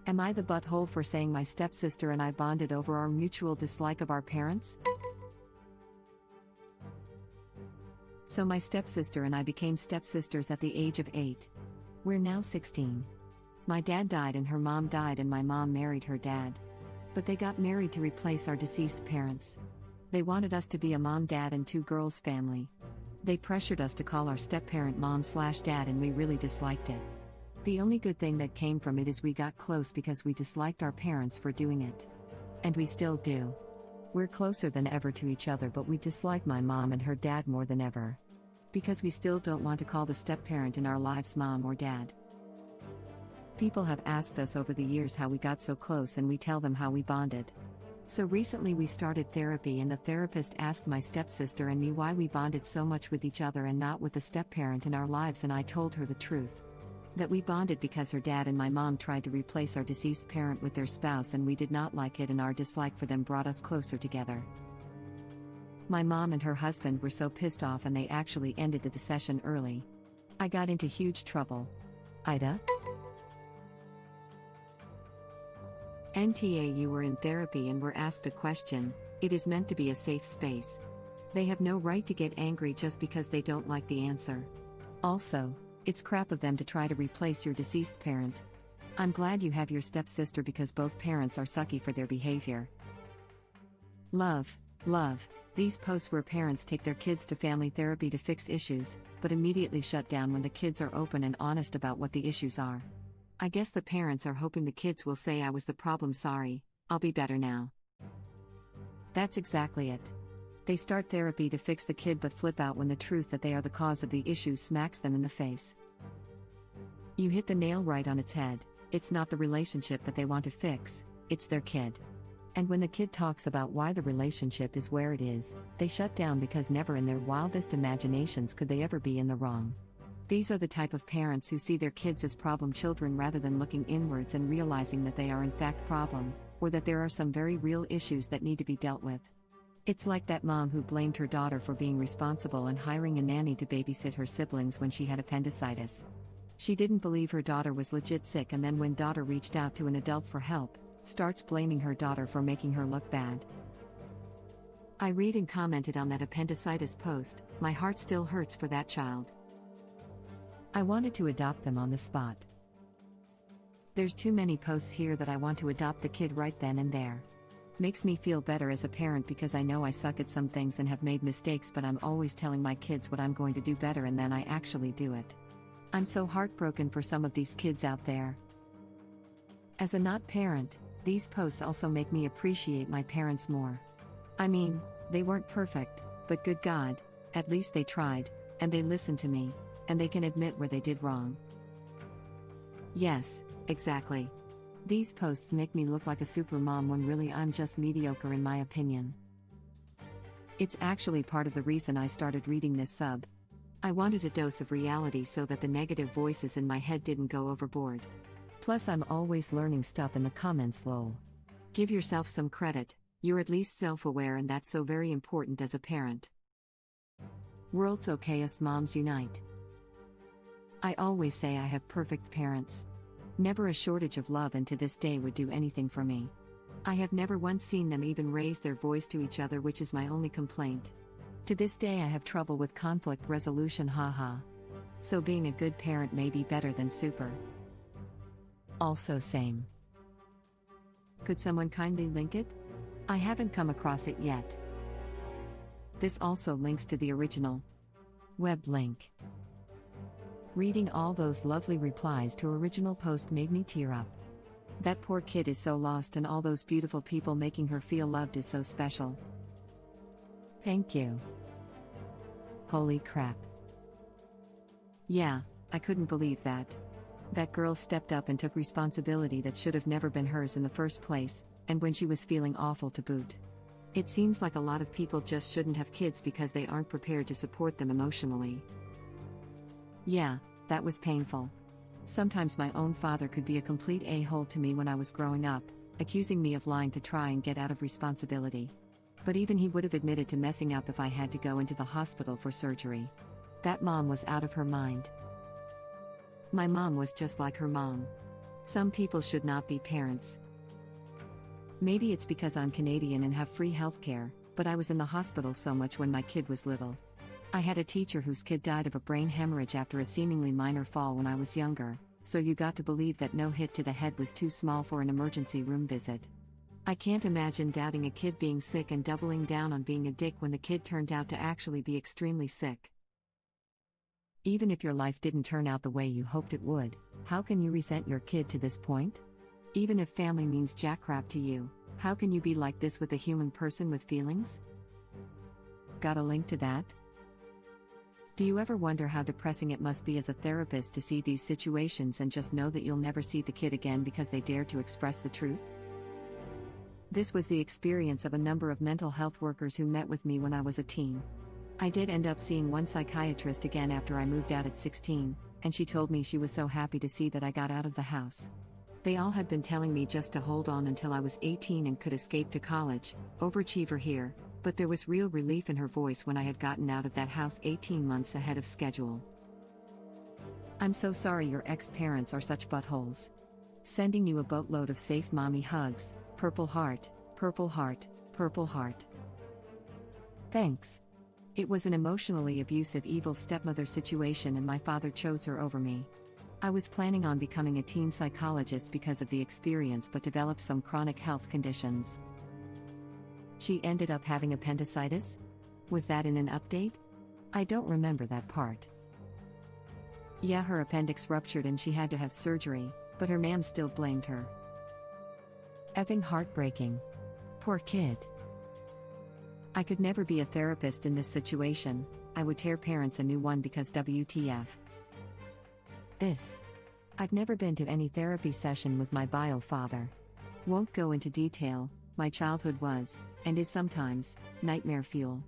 Am I the butthole for saying my stepsister and I bonded over our mutual dislike of our parents? So my stepsister and I became stepsisters at the age of 8. We're now 16. My dad died and her mom died and my mom married her dad. But they got married to replace our deceased parents. They wanted us to be a mom, dad and 2 girls family. They pressured us to call our step-parent mom/dad and we really disliked it. The only good thing that came from it is we got close because we disliked our parents for doing it. And we still do. We're closer than ever to each other, but we dislike my mom and her dad more than ever. Because we still don't want to call the step-parent in our lives mom or dad. People have asked us over the years how we got so close and we tell them how we bonded. So recently we started therapy and the therapist asked my stepsister and me why we bonded so much with each other and not with the step-parent in our lives, and I told her the truth. That we bonded because her dad and my mom tried to replace our deceased parent with their spouse and we did not like it, and our dislike for them brought us closer together. My mom and her husband were so pissed off and they actually ended the session early. I got into huge trouble. AITA? NTA, you were in therapy and were asked a question. It is meant to be a safe space. They have no right to get angry just because they don't like the answer. Also, it's crap of them to try to replace your deceased parent. I'm glad you have your stepsister because both parents are sucky for their behavior. Love. These posts where parents take their kids to family therapy to fix issues, but immediately shut down when the kids are open and honest about what the issues are. I guess the parents are hoping the kids will say I was the problem, sorry, I'll be better now. That's exactly it. They start therapy to fix the kid but flip out when the truth that they are the cause of the issues smacks them in the face. You hit the nail right on its head. It's not the relationship that they want to fix, it's their kid. And when the kid talks about why the relationship is where it is, they shut down because never in their wildest imaginations could they ever be in the wrong. These are the type of parents who see their kids as problem children rather than looking inwards and realizing that they are in fact problem, or that there are some very real issues that need to be dealt with. It's like that mom who blamed her daughter for being responsible and hiring a nanny to babysit her siblings when she had appendicitis. She didn't believe her daughter was legit sick, and then when daughter reached out to an adult for help, starts blaming her daughter for making her look bad. I read and commented on that appendicitis post. My heart still hurts for that child. I wanted to adopt them on the spot. There's too many posts here that I want to adopt the kid right then and there. Makes me feel better as a parent because I know I suck at some things and have made mistakes, but I'm always telling my kids what I'm going to do better and then I actually do it. I'm so heartbroken for some of these kids out there. As a not parent, these posts also make me appreciate my parents more. I mean, they weren't perfect, but good God, at least they tried, and they listened to me, and they can admit where they did wrong. Yes, exactly. These posts make me look like a super mom when really I'm just mediocre in my opinion. It's actually part of the reason I started reading this sub. I wanted a dose of reality so that the negative voices in my head didn't go overboard. Plus I'm always learning stuff in the comments, lol. Give yourself some credit, you're at least self-aware, and that's so very important as a parent. World's okayest moms unite. I always say I have perfect parents. Never a shortage of love, and to this day would do anything for me. I have never once seen them even raise their voice to each other, which is my only complaint. To this day I have trouble with conflict resolution, haha. So being a good parent may be better than super. Also same. Could someone kindly link it? I haven't come across it yet. This also links to the original web link. Reading all those lovely replies to original post made me tear up. That poor kid is so lost, and all those beautiful people making her feel loved is so special. Thank you. Holy crap. Yeah, I couldn't believe that. That girl stepped up and took responsibility that should have never been hers in the first place, and when she was feeling awful to boot. It seems like a lot of people just shouldn't have kids because they aren't prepared to support them emotionally. Yeah, that was painful. Sometimes my own father could be a complete a-hole to me when I was growing up, accusing me of lying to try and get out of responsibility. But even he would have admitted to messing up if I had to go into the hospital for surgery. That mom was out of her mind. My mom was just like her mom. Some people should not be parents. Maybe it's because I'm Canadian and have free healthcare, but I was in the hospital so much when my kid was little. I had a teacher whose kid died of a brain hemorrhage after a seemingly minor fall when I was younger, so you got to believe that no hit to the head was too small for an emergency room visit. I can't imagine doubting a kid being sick and doubling down on being a dick when the kid turned out to actually be extremely sick. Even if your life didn't turn out the way you hoped it would, how can you resent your kid to this point? Even if family means jackrap to you, how can you be like this with a human person with feelings? Got a link to that? Do you ever wonder how depressing it must be as a therapist to see these situations and just know that you'll never see the kid again because they dared to express the truth? This was the experience of a number of mental health workers who met with me when I was a teen. I did end up seeing one psychiatrist again after I moved out at 16, and she told me she was so happy to see that I got out of the house. They all had been telling me just to hold on until I was 18 and could escape to college, overachiever here, but there was real relief in her voice when I had gotten out of that house 18 months ahead of schedule. I'm so sorry your ex-parents are such buttholes. Sending you a boatload of safe mommy hugs, purple heart, purple heart, purple heart. Thanks. It was an emotionally abusive evil stepmother situation and my father chose her over me. I was planning on becoming a teen psychologist because of the experience but developed some chronic health conditions. She ended up having appendicitis? Was that in an update? I don't remember that part. Yeah, her appendix ruptured and she had to have surgery, but her mom still blamed her. Effing heartbreaking. Poor kid. I could never be a therapist in this situation. I would tear parents a new one because WTF. I've never been to any therapy session with my bio father. Won't go into detail, my childhood was, and is sometimes, nightmare fuel.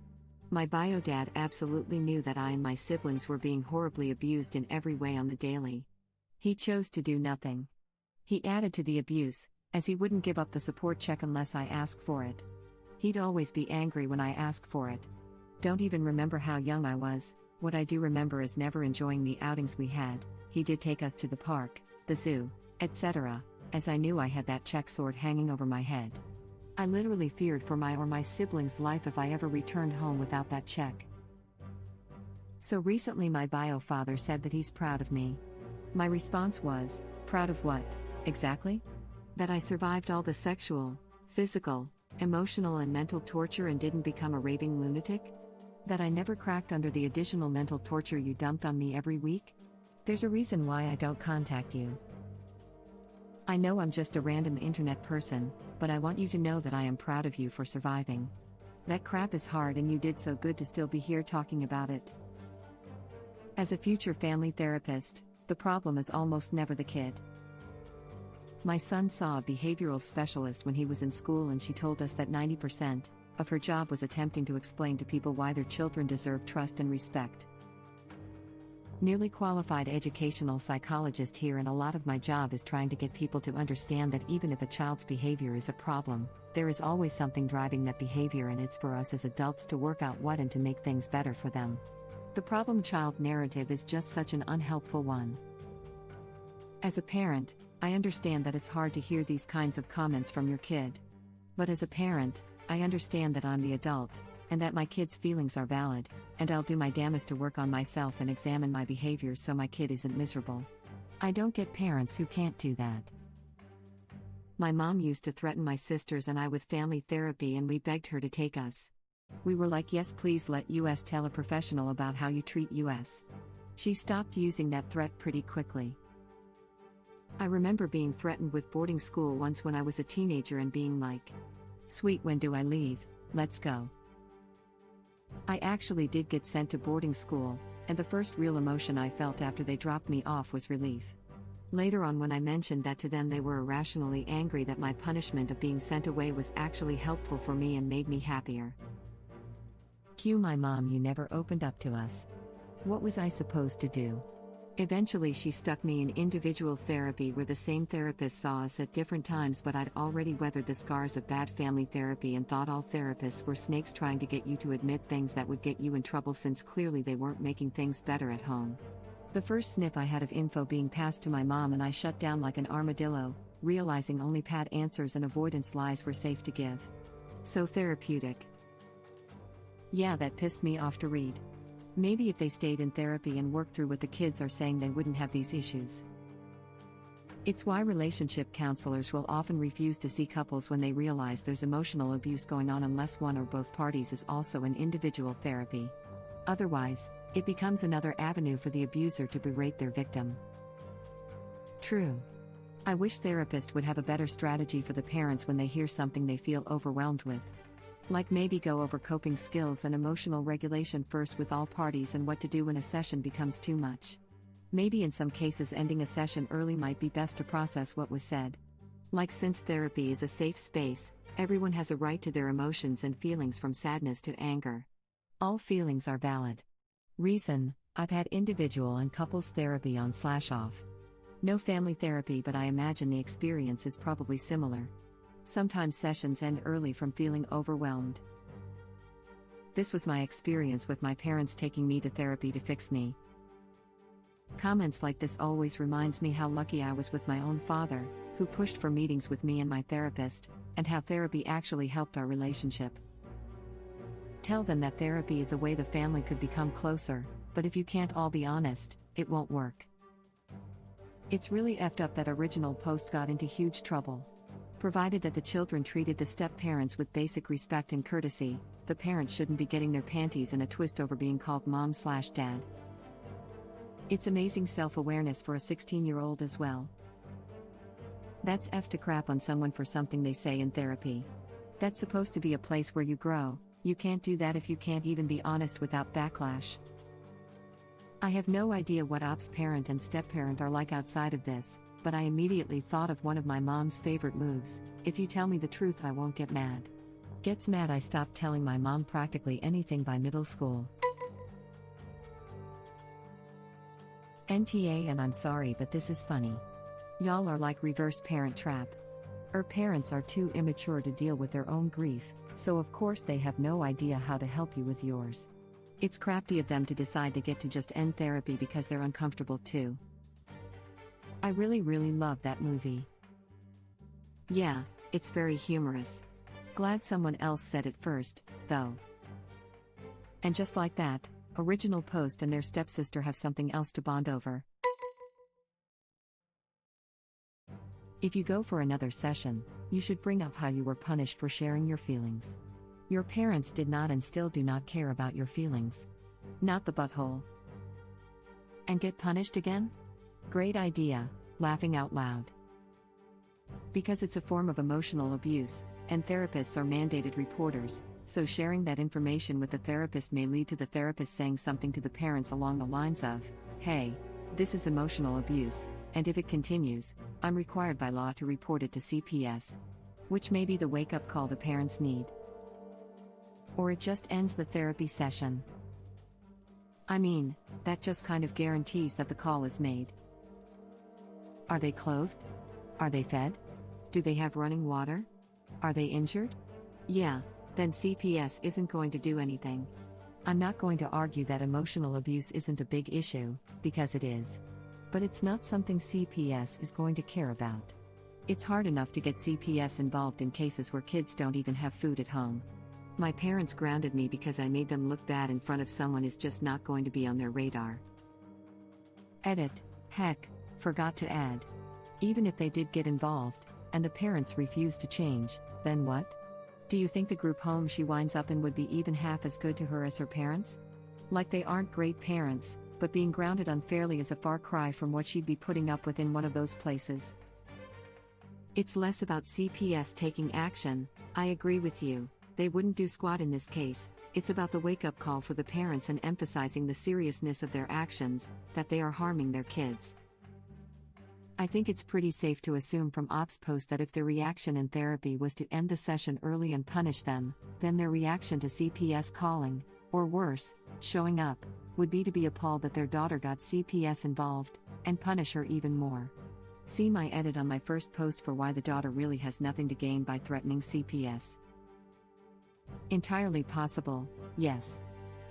My bio dad absolutely knew that I and my siblings were being horribly abused in every way on the daily. He chose to do nothing. He added to the abuse, as he wouldn't give up the support check unless I asked for it. He'd always be angry when I asked for it. Don't even remember how young I was, what I do remember is never enjoying the outings we had. He did take us to the park, the zoo, etc., as I knew I had that check sword hanging over my head. I literally feared for my or my siblings' life if I ever returned home without that check. So recently my bio father said that he's proud of me. My response was, proud of what, exactly? That I survived all the sexual, physical, emotional and mental torture and didn't become a raving lunatic? That I never cracked under the additional mental torture you dumped on me every week? There's a reason why I don't contact you. I know I'm just a random internet person, but I want you to know that I am proud of you for surviving. That crap is hard and you did so good to still be here talking about it. As a future family therapist, the problem is almost never the kid. My son saw a behavioral specialist when he was in school and she told us that 90% of her job was attempting to explain to people why their children deserve trust and respect. Nearly qualified educational psychologist here, and a lot of my job is trying to get people to understand that even if a child's behavior is a problem, there is always something driving that behavior and it's for us as adults to work out what and to make things better for them. The problem child narrative is just such an unhelpful one. As a parent, I understand that it's hard to hear these kinds of comments from your kid. But as a parent, I understand that I'm the adult, and that my kid's feelings are valid, and I'll do my damnedest to work on myself and examine my behavior so my kid isn't miserable. I don't get parents who can't do that. My mom used to threaten my sisters and I with family therapy and we begged her to take us. We were like, yes please let us tell a professional about how you treat us. She stopped using that threat pretty quickly. I remember being threatened with boarding school once when I was a teenager and being like, sweet, when do I leave? Let's go. I actually did get sent to boarding school, and the first real emotion I felt after they dropped me off was relief. Later on, when I mentioned that to them, they were irrationally angry that my punishment of being sent away was actually helpful for me and made me happier. Cue my mom, you never opened up to us. What was I supposed to do? Eventually she stuck me in individual therapy where the same therapist saw us at different times, but I'd already weathered the scars of bad family therapy and thought all therapists were snakes trying to get you to admit things that would get you in trouble, since clearly they weren't making things better at home. The first sniff I had of info being passed to my mom, and I shut down like an armadillo, realizing only pat answers and avoidance lies were safe to give. So therapeutic. Yeah, that pissed me off to read. Maybe if they stayed in therapy and worked through what the kids are saying, they wouldn't have these issues. It's why relationship counselors will often refuse to see couples when they realize there's emotional abuse going on unless one or both parties is also in individual therapy. Otherwise, it becomes another avenue for the abuser to berate their victim. True. I wish therapists would have a better strategy for the parents when they hear something they feel overwhelmed with. Like maybe go over coping skills and emotional regulation first with all parties, and what to do when a session becomes too much. Maybe in some cases ending a session early might be best to process what was said. Like, since therapy is a safe space, everyone has a right to their emotions and feelings, from sadness to anger. All feelings are valid. Reason: I've had individual and couples therapy on/off. No family therapy, but I imagine the experience is probably similar. Sometimes sessions end early from feeling overwhelmed. This was my experience with my parents taking me to therapy to fix me. Comments like this always reminds me how lucky I was with my own father, who pushed for meetings with me and my therapist, and how therapy actually helped our relationship. Tell them that therapy is a way the family could become closer, but if you can't all be honest, it won't work. It's really effed up that original post got into huge trouble. Provided that the children treated the step-parents with basic respect and courtesy, the parents shouldn't be getting their panties in a twist over being called mom/dad. It's amazing self-awareness for a 16-year-old as well. That's F to crap on someone for something they say in therapy. That's supposed to be a place where you grow. You can't do that if you can't even be honest without backlash. I have no idea what Op's parent and step-parent are like outside of this, but I immediately thought of one of my mom's favorite moves: if you tell me the truth, I won't get mad. Gets mad. I stopped telling my mom practically anything by middle school. NTA, and I'm sorry, but this is funny. Y'all are like reverse parent trap. Our parents are too immature to deal with their own grief, so of course they have no idea how to help you with yours. It's crafty of them to decide they get to just end therapy because they're uncomfortable too. I really love that movie. Yeah, it's very humorous. Glad someone else said it first, though. And just like that, original post and their stepsister have something else to bond over. If you go for another session, you should bring up how you were punished for sharing your feelings. Your parents did not and still do not care about your feelings. Not the butthole. And get punished again? Great idea, laughing out loud. Because it's a form of emotional abuse, and therapists are mandated reporters, so sharing that information with the therapist may lead to the therapist saying something to the parents along the lines of, "Hey, this is emotional abuse, and if it continues, I'm required by law to report it to CPS." Which may be the wake-up call the parents need. Or it just ends the therapy session. I mean, that just kind of guarantees that the call is made. Are they clothed? Are they fed? Do they have running water? Are they injured? Yeah, then CPS isn't going to do anything. I'm not going to argue that emotional abuse isn't a big issue, because it is. But it's not something CPS is going to care about. It's hard enough to get CPS involved in cases where kids don't even have food at home. My parents grounded me because I made them look bad in front of someone is just not going to be on their radar. Edit. Heck, forgot to add. Even if they did get involved, and the parents refuse to change, then what? Do you think the group home she winds up in would be even half as good to her as her parents? Like, they aren't great parents, but being grounded unfairly is a far cry from what she'd be putting up with in one of those places. It's less about CPS taking action. I agree with you, they wouldn't do squat in this case. It's about the wake-up call for the parents and emphasizing the seriousness of their actions, that they are harming their kids. I think it's pretty safe to assume from Op's post that if their reaction in therapy was to end the session early and punish them, then their reaction to CPS calling, or worse, showing up, would be to be appalled that their daughter got CPS involved, and punish her even more. See my edit on my first post for why the daughter really has nothing to gain by threatening CPS. Entirely possible, yes.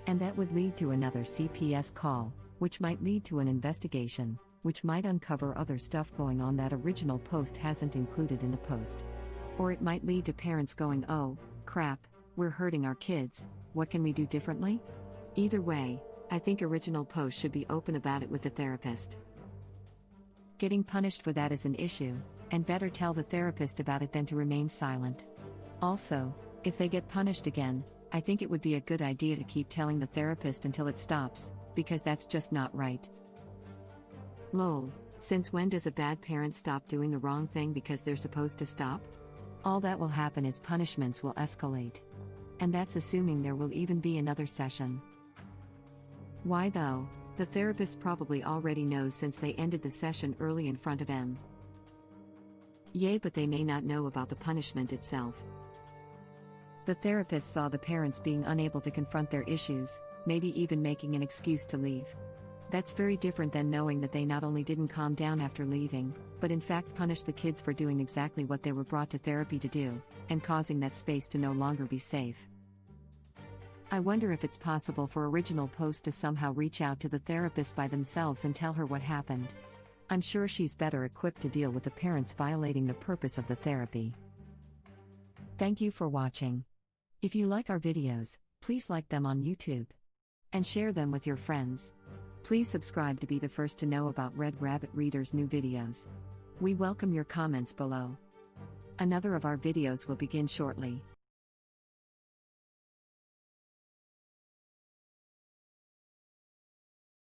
And that would lead to another CPS call, which might lead to an investigation, which might uncover other stuff going on that original post hasn't included in the post. Or it might lead to parents going, "Oh, crap, we're hurting our kids, what can we do differently?" Either way, I think original posts should be open about it with the therapist. Getting punished for that is an issue, and better tell the therapist about it than to remain silent. Also, if they get punished again, I think it would be a good idea to keep telling the therapist until it stops, because that's just not right. Lol, since when does a bad parent stop doing the wrong thing because they're supposed to stop? All that will happen is punishments will escalate. And that's assuming there will even be another session. Why though? The therapist probably already knows since they ended the session early in front of M. Yay, but they may not know about the punishment itself. The therapist saw the parents being unable to confront their issues, maybe even making an excuse to leave. That's very different than knowing that they not only didn't calm down after leaving, but in fact punished the kids for doing exactly what they were brought to therapy to do, and causing that space to no longer be safe. I wonder if it's possible for original post to somehow reach out to the therapist by themselves and tell her what happened. I'm sure she's better equipped to deal with the parents violating the purpose of the therapy. Thank you for watching. If you like our videos, please like them on YouTube. And share them with your friends. Please subscribe to be the first to know about Red Rabbit Reader's new videos. We welcome your comments below. Another of our videos will begin shortly.